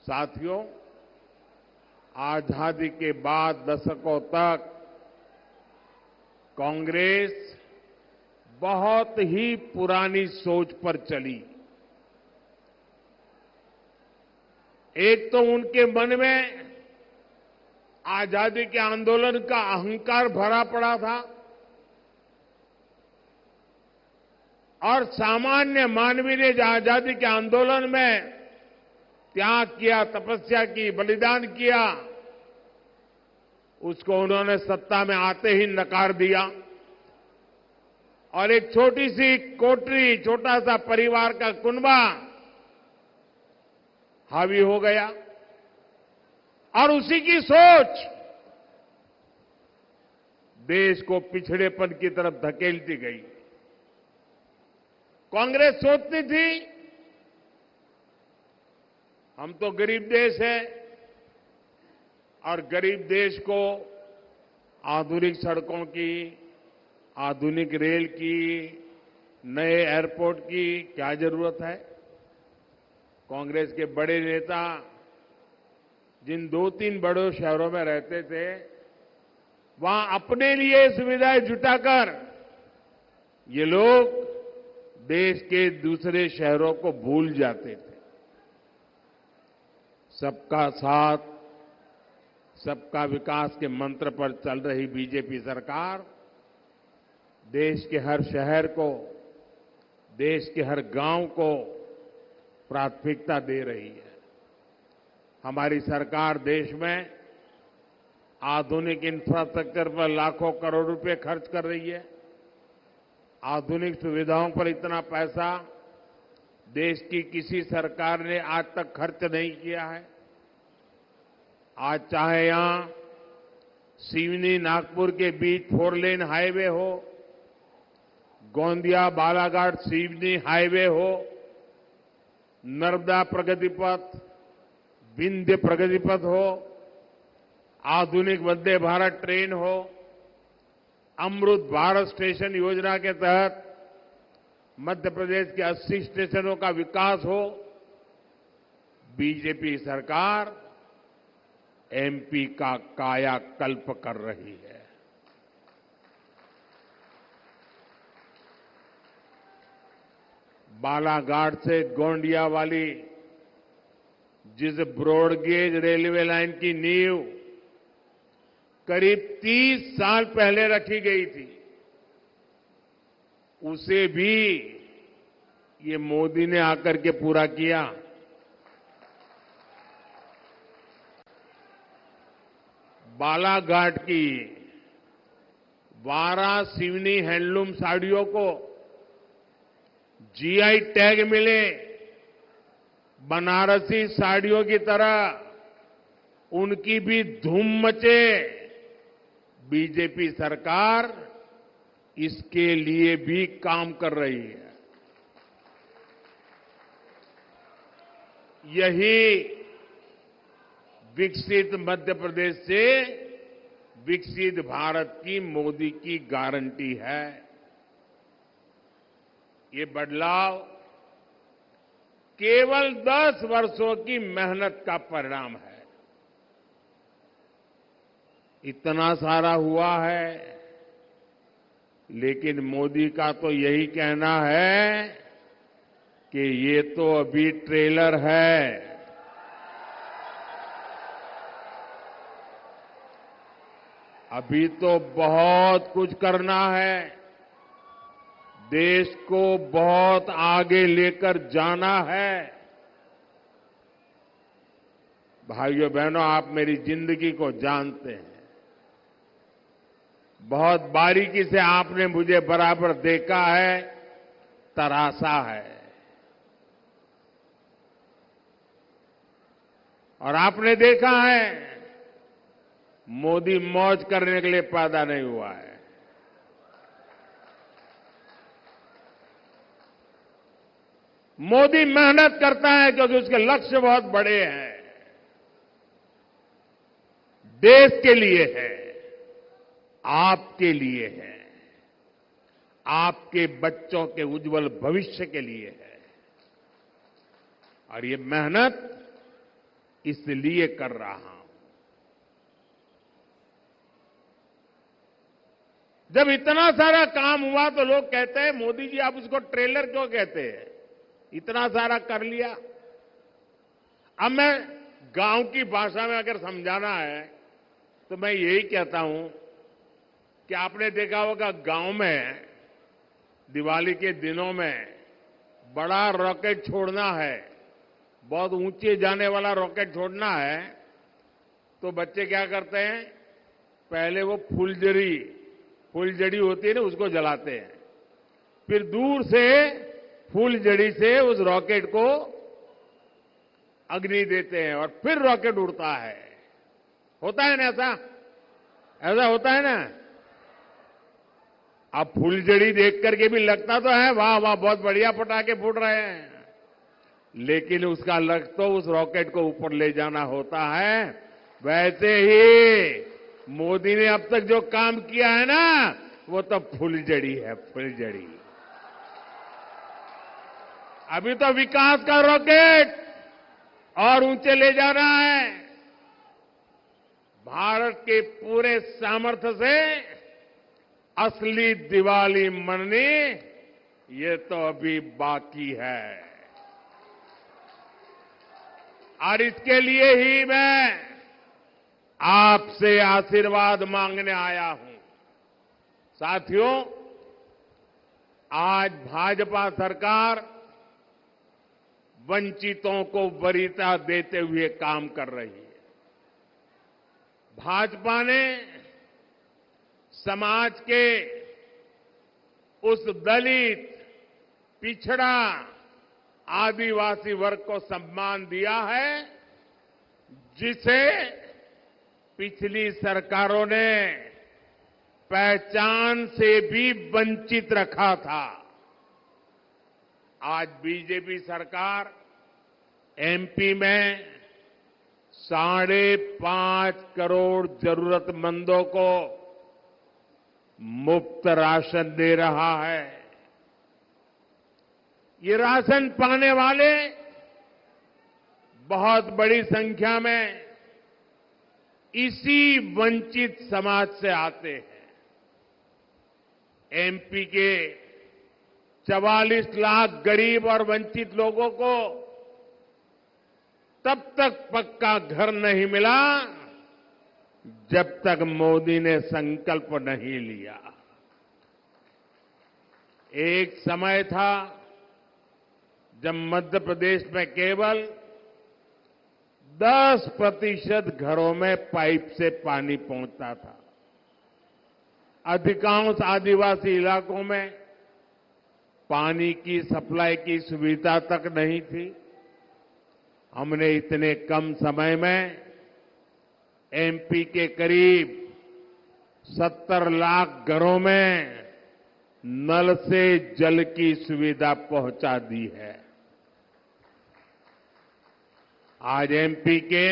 साथियों, आजादी के बाद दशकों तक कांग्रेस बहुत ही पुरानी सोच पर चली। एक तो उनके मन में आजादी के आंदोलन का अहंकार भरा पड़ा था और सामान्य मानवीय ने आजादी के आंदोलन में त्याग किया, तपस्या की, बलिदान किया, उसको उन्होंने सत्ता में आते ही नकार दिया और एक छोटी सी कोठरी, छोटा सा परिवार का कुनबा हावी हो गया और उसी की सोच देश को पिछड़ेपन की तरफ धकेलती गई। कांग्रेस सोचती थी हम तो गरीब देश है और गरीब देश को आधुनिक सड़कों की, आधुनिक रेल की, नए एयरपोर्ट की क्या जरूरत है। कांग्रेस के बड़े नेता जिन 2-3 बड़े शहरों में रहते थे, वहां अपने लिए सुविधाएं जुटाकर ये लोग देश के दूसरे शहरों को भूल जाते थे। सबका साथ, सबका विकास के मंत्र पर चल रही बीजेपी सरकार देश के हर शहर को, देश के हर गांव को प्राथमिकता दे रही है। हमारी सरकार देश में आधुनिक इंफ्रास्ट्रक्चर पर लाखों करोड़ रुपए खर्च कर रही है। आधुनिक सुविधाओं पर इतना पैसा देश की किसी सरकार ने आज तक खर्च नहीं किया है। आज चाहे यहां सिवनी नागपुर के बीच 4 लेन हाईवे हो, गोंदिया बालाघाट सिवनी हाईवे हो, नर्मदा प्रगति पथ, विंध्य प्रगति पथ हो, आधुनिक वंदे भारत ट्रेन हो, अमृत भारत स्टेशन योजना के तहत मध्य प्रदेश के 80 स्टेशनों का विकास हो। बीजेपी सरकार एमपी का कायाकल्प कर रही है। बालाघाट से गोंदिया वाली जिस ब्रॉडगेज रेलवे लाइन की नींव करीब 30 साल पहले रखी गई थी, उसे भी ये मोदी ने आकर के पूरा किया। बालाघाट की 12 सिवनी हैंडलूम साड़ियों को जीआई टैग मिले, बनारसी साड़ियों की तरह उनकी भी धूम मचे। बीजेपी सरकार इसके लिए भी काम कर रही है। यही विकसित मध्य प्रदेश से विकसित भारत की मोदी की गारंटी है। ये बदलाव केवल 10 वर्षों की मेहनत का परिणाम है। इतना सारा हुआ है, लेकिन मोदी का तो यही कहना है कि ये तो अभी ट्रेलर है। अभी तो बहुत कुछ करना है, देश को बहुत आगे लेकर जाना है। भाइयों बहनों, आप मेरी जिंदगी को जानते हैं, बहुत बारीकी से आपने मुझे बराबर देखा है, तरासा है। और आपने देखा है, मोदी मौज करने के लिए पैदा नहीं हुआ है। मोदी मेहनत करता है क्योंकि उसके लक्ष्य बहुत बड़े हैं, देश के लिए है, आपके लिए है, आपके बच्चों के उज्जवल भविष्य के लिए है। और ये मेहनत इसलिए कर रहा हूं। जब इतना सारा काम हुआ तो लोग कहते हैं मोदी जी आप उसको ट्रेलर क्यों कहते हैं, इतना सारा कर लिया। अब मैं गांव की भाषा में अगर समझाना है तो मैं यही कहता हूं कि आपने देखा होगा गांव में दिवाली के दिनों में बड़ा रॉकेट छोड़ना है, बहुत ऊंचे जाने वाला रॉकेट छोड़ना है, तो बच्चे क्या करते हैं, पहले वो फुलझड़ी होती है ना, उसको जलाते हैं, फिर दूर से फुलझड़ी से उस रॉकेट को अग्नि देते हैं और फिर रॉकेट उड़ता है। होता है ना ऐसा होता है ना। अब फुलझड़ी देख करके भी लगता तो है वाह वाह बहुत बढ़िया पटाखे फूट रहे हैं, लेकिन उसका लक्ष्य तो उस रॉकेट को ऊपर ले जाना होता है। वैसे ही मोदी ने अब तक जो काम किया है ना, वो तो फुलझड़ी है, फुलझड़ी। अभी तो विकास का रॉकेट और ऊंचे ले जाना है। भारत के पूरे सामर्थ्य से असली दिवाली मननी, ये तो अभी बाकी है। और इसके लिए ही मैं आपसे आशीर्वाद मांगने आया हूं। साथियों, आज भाजपा सरकार वंचितों को वरीयता देते हुए काम कर रही है। भाजपा ने समाज के उस दलित, पिछड़ा, आदिवासी वर्ग को सम्मान दिया है जिसे पिछली सरकारों ने पहचान से भी वंचित रखा था। आज बीजेपी सरकार एमपी में 5.5 करोड़ जरूरतमंदों को मुफ्त राशन दे रहा है। ये राशन पाने वाले बहुत बड़ी संख्या में इसी वंचित समाज से आते हैं। एमपी के 44 लाख गरीब और वंचित लोगों को तब तक पक्का घर नहीं मिला जब तक मोदी ने संकल्प नहीं लिया। एक समय था जब मध्य प्रदेश में केवल 10% घरों में पाइप से पानी पहुंचता था। अधिकांश आदिवासी इलाकों में पानी की सप्लाई की सुविधा तक नहीं थी। हमने इतने कम समय में एमपी के करीब 70 लाख घरों में नल से जल की सुविधा पहुंचा दी है। आज एमपी के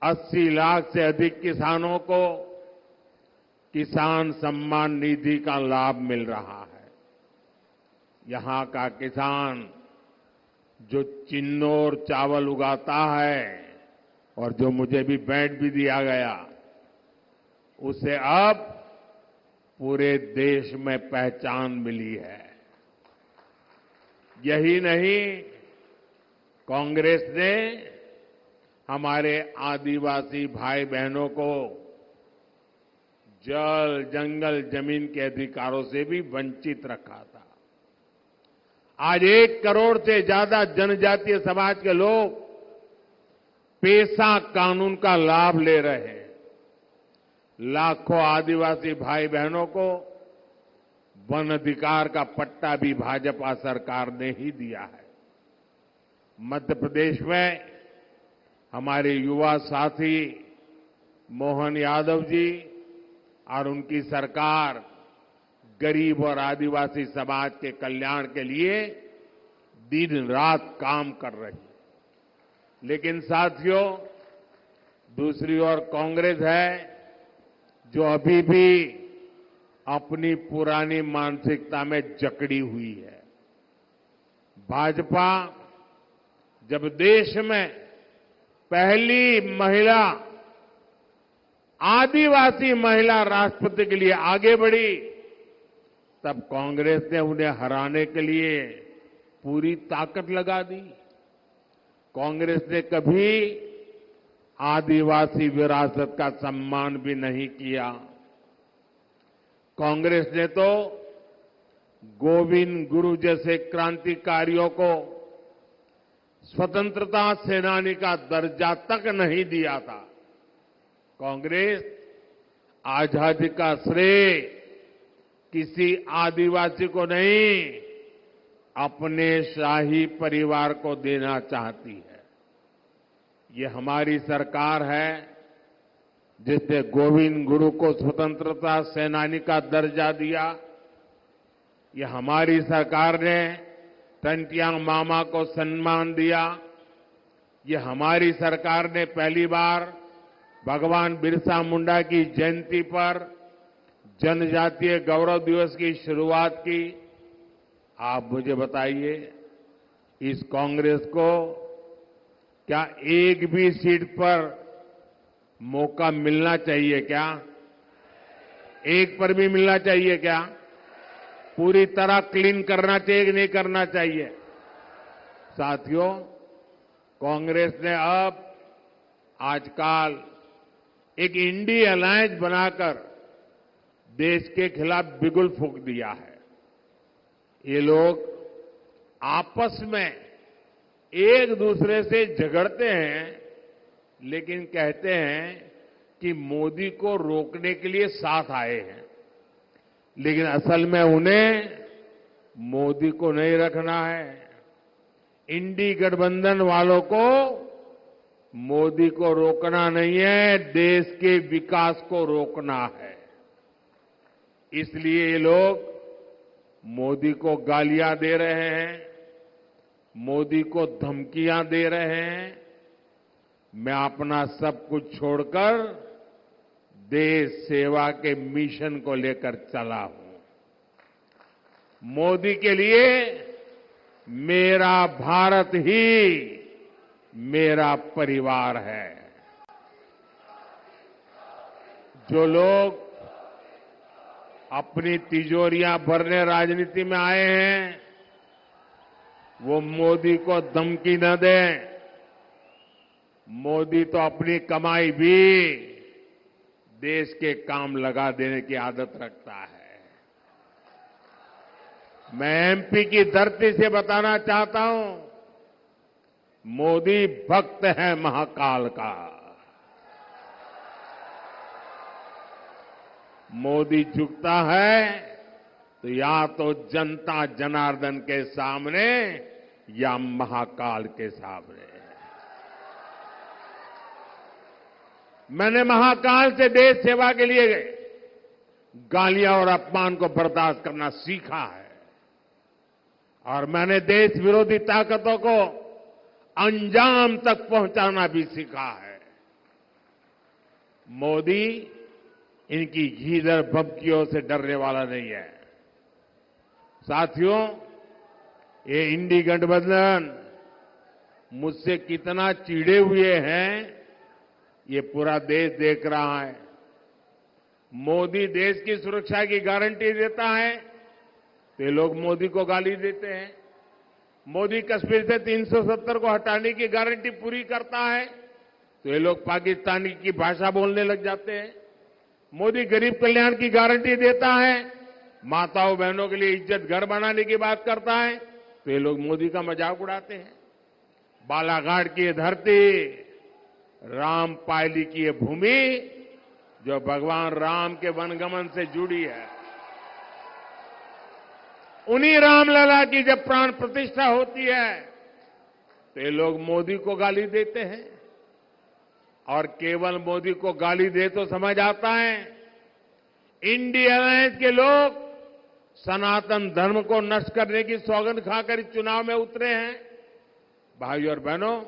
80 लाख से अधिक किसानों को किसान सम्मान निधि का लाभ मिल रहा है। यहां का किसान जो चिन्नौर चावल उगाता है और जो मुझे भी भेंट भी दिया गया, उसे अब पूरे देश में पहचान मिली है। यही नहीं, कांग्रेस ने हमारे आदिवासी भाई बहनों को जल, जंगल, जमीन के अधिकारों से भी वंचित रखा था। आज 1 करोड़ से ज्यादा जनजातीय समाज के लोग पेसा कानून का लाभ ले रहे हैं। लाखों आदिवासी भाई बहनों को वन अधिकार का पट्टा भी भाजपा सरकार ने ही दिया है। मध्य प्रदेश में हमारे युवा साथी मोहन यादव जी और उनकी सरकार गरीब और आदिवासी समाज के कल्याण के लिए दिन रात काम कर रही है। लेकिन साथियों, दूसरी ओर कांग्रेस है जो अभी भी अपनी पुरानी मानसिकता में जकड़ी हुई है। भाजपा जब देश में पहली महिला आदिवासी महिला राष्ट्रपति के लिए आगे बढ़ी, तब कांग्रेस ने उन्हें हराने के लिए पूरी ताकत लगा दी। कांग्रेस ने कभी आदिवासी विरासत का सम्मान भी नहीं किया। कांग्रेस ने तो गोविंद गुरु जैसे क्रांतिकारियों को स्वतंत्रता सेनानी का दर्जा तक नहीं दिया था। कांग्रेस आजादी का श्रेय किसी आदिवासी को नहीं, अपने शाही परिवार को देना चाहती है। ये हमारी सरकार है जिसने गोविंद गुरु को स्वतंत्रता सेनानी का दर्जा दिया। ये हमारी सरकार ने तंटियांग मामा को सम्मान दिया। ये हमारी सरकार ने पहली बार भगवान बिरसा मुंडा की जयंती पर जनजातीय गौरव दिवस की शुरुआत की। आप मुझे बताइए, इस कांग्रेस को क्या एक भी सीट पर मौका मिलना चाहिए क्या? एक पर भी मिलना चाहिए क्या? पूरी तरह क्लीन करना चाहिए कि नहीं करना चाहिए? साथियों, कांग्रेस ने अब आजकल एक इंडी अलायंस बनाकर देश के खिलाफ बिगुल फूंक दिया है। ये लोग आपस में एक दूसरे से झगड़ते हैं, लेकिन कहते हैं कि मोदी को रोकने के लिए साथ आए हैं, लेकिन असल में उन्हें मोदी को नहीं रखना है। इंडी गठबंधन वालों को मोदी को रोकना नहीं है, देश के विकास को रोकना है। इसलिए ये लोग मोदी को गालियां दे रहे हैं, मोदी को धमकियां दे रहे हैं। मैं अपना सब कुछ छोड़कर देश सेवा के मिशन को लेकर चला हूं। मोदी के लिए मेरा भारत ही मेरा परिवार है। जो लोग अपनी तिजोरियां भरने राजनीति में आए हैं, वो मोदी को धमकी न दें। मोदी तो अपनी कमाई भी देश के काम लगा देने की आदत रखता है। मैं एमपी की धरती से बताना चाहता हूं, मोदी भक्त है महाकाल का। मोदी झुकता है तो या तो जनता जनार्दन के सामने या महाकाल के सामने। मैंने महाकाल से देश सेवा के लिए गालियां और अपमान को बर्दाश्त करना सीखा है, और मैंने देश विरोधी ताकतों को अंजाम तक पहुंचाना भी सीखा है। मोदी इनकी घीधर भभकियों से डरने वाला नहीं है। साथियों, ये इंडी गठबंधन मुझसे कितना चिढ़े हुए हैं, ये पूरा देश देख रहा है। मोदी देश की सुरक्षा की गारंटी देता है तो ये लोग मोदी को गाली देते हैं। मोदी कश्मीर से 370 को हटाने की गारंटी पूरी करता है तो ये लोग पाकिस्तानी की भाषा बोलने लग जाते हैं। मोदी गरीब कल्याण की गारंटी देता है, माताओं बहनों के लिए इज्जत घर बनाने की बात करता है तो ये लोग मोदी का मजाक उड़ाते हैं। बालाघाट की ये धरती, रामपायली की ये भूमि जो भगवान राम के वनगमन से जुड़ी है, उन्हीं रामलला की जब प्राण प्रतिष्ठा होती है तो ये लोग मोदी को गाली देते हैं। और केवल मोदी को गाली दे तो समझ आता है, इंडी अलायंस के लोग सनातन धर्म को नष्ट करने की सौगंध खाकर इस चुनाव में उतरे हैं। भाइयों और बहनों,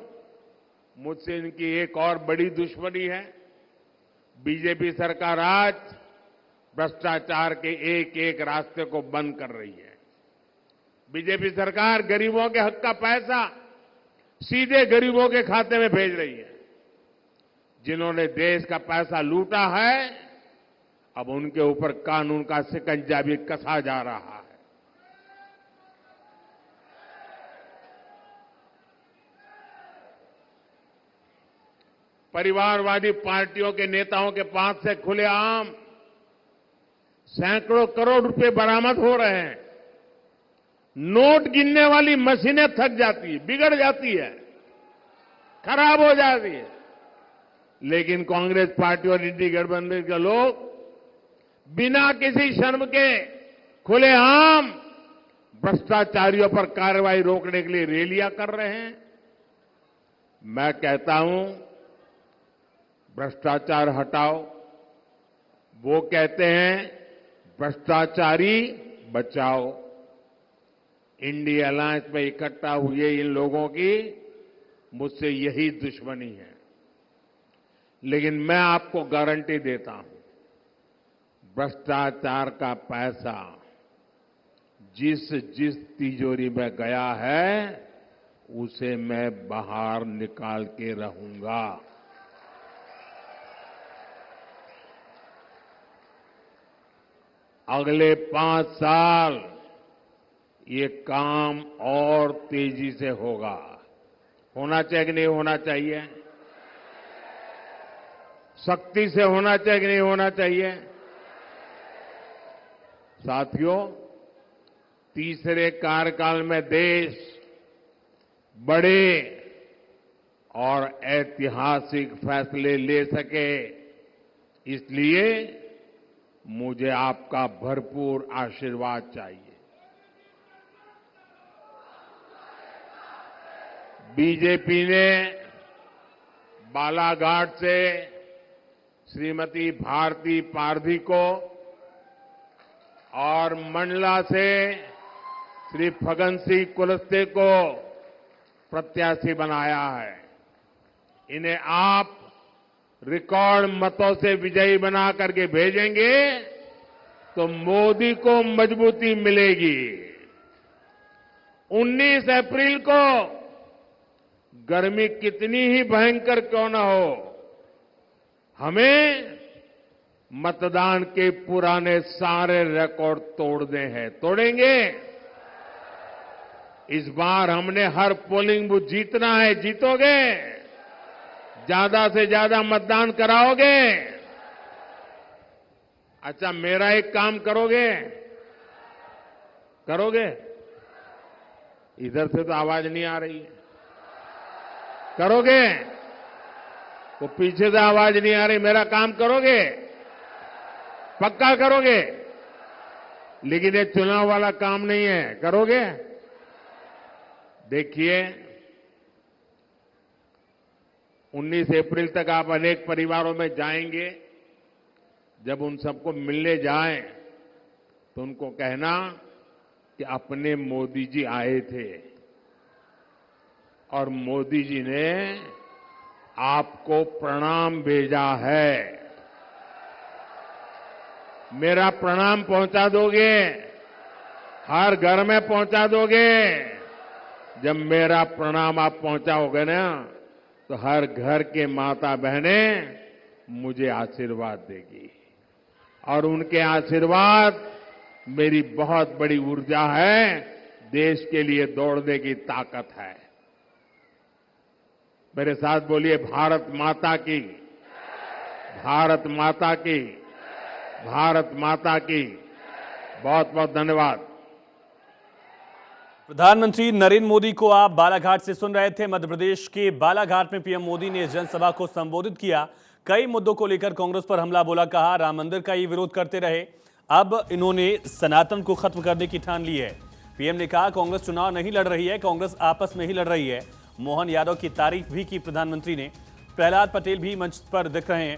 मुझसे इनकी एक और बड़ी दुश्मनी है। बीजेपी सरकार आज भ्रष्टाचार के एक एक रास्ते को बंद कर रही है। बीजेपी सरकार गरीबों के हक का पैसा सीधे गरीबों के खाते में भेज रही है। जिन्होंने देश का पैसा लूटा है, अब उनके ऊपर कानून का शिकंजा भी कसा जा रहा है। परिवारवादी पार्टियों के नेताओं के पास से खुलेआम सैकड़ों करोड़ रुपए बरामद हो रहे हैं। नोट गिनने वाली मशीनें थक जाती है, बिगड़ जाती है, खराब हो जाती है, लेकिन कांग्रेस पार्टी और इंडी गठबंधन के लोग बिना किसी शर्म के खुलेआम भ्रष्टाचारियों पर कार्रवाई रोकने के लिए रैलियां कर रहे हैं। मैं कहता हूं, भ्रष्टाचार हटाओ। वो कहते हैं भ्रष्टाचारी बचाओ। इंडिया अलायंस में इकट्ठा हुए इन लोगों की मुझसे यही दुश्मनी है, लेकिन मैं आपको गारंटी देता हूं, भ्रष्टाचार का पैसा जिस जिस तिजोरी में गया है उसे मैं बाहर निकाल के रहूंगा। अगले 5 साल ये काम और तेजी से होगा। होना चाहिए कि नहीं होना चाहिए? सख्ती से होना चाहिए कि नहीं होना चाहिए? साथियों, तीसरे कार्यकाल में देश बड़े और ऐतिहासिक फैसले ले सके, इसलिए मुझे आपका भरपूर आशीर्वाद चाहिए। बीजेपी ने बालाघाट से श्रीमती भारती पारधी को और मंडला से श्री फगन सिंह कुलस्ते को प्रत्याशी बनाया है। इन्हें आप रिकॉर्ड मतों से विजयी बना करके भेजेंगे तो मोदी को मजबूती मिलेगी। 19 अप्रैल को गर्मी कितनी ही भयंकर क्यों न हो, हमें मतदान के पुराने सारे रिकॉर्ड तोड़ने हैं। तोड़ेंगे। इस बार हमने हर पोलिंग बूथ जीतना है। जीतोगे? ज्यादा से ज्यादा मतदान कराओगे? अच्छा, मेरा एक काम करोगे? करोगे? इधर से तो आवाज नहीं आ रही है। करोगे? वो पीछे से आवाज नहीं आ रही। मेरा काम करोगे? पक्का करोगे? लेकिन ये चुनाव वाला काम नहीं है। करोगे? देखिए, 19 अप्रैल तक आप अनेक परिवारों में जाएंगे। जब उन सबको मिलने जाएं तो उनको कहना कि अपने मोदी जी आए थे और मोदी जी ने आपको प्रणाम भेजा है। मेरा प्रणाम पहुंचा दोगे? हर घर में पहुंचा दोगे? जब मेरा प्रणाम आप पहुंचाओगे ना, तो हर घर के माता बहनें मुझे आशीर्वाद देगी और उनके आशीर्वाद मेरी बहुत बड़ी ऊर्जा है। देश के लिए दौड़ने की ताकत है। मेरे साथ बोलिए, भारत माता की, भारत माता की, भारत माता की। बहुत बहुत धन्यवाद। प्रधानमंत्री नरेंद्र मोदी को आप बालाघाट से सुन रहे थे। मध्य प्रदेश के बालाघाट में पीएम मोदी ने जनसभा को संबोधित किया। कई मुद्दों को लेकर कांग्रेस पर हमला बोला, कहा राम मंदिर का ये विरोध करते रहे, अब इन्होंने सनातन को खत्म करने की ठान ली है। पीएम ने कहा कांग्रेस चुनाव नहीं लड़ रही है, कांग्रेस आपस में ही लड़ रही है। मोहन यादव की तारीफ भी की प्रधानमंत्री ने। प्रहलाद पटेल भी मंच पर दिख रहे हैं।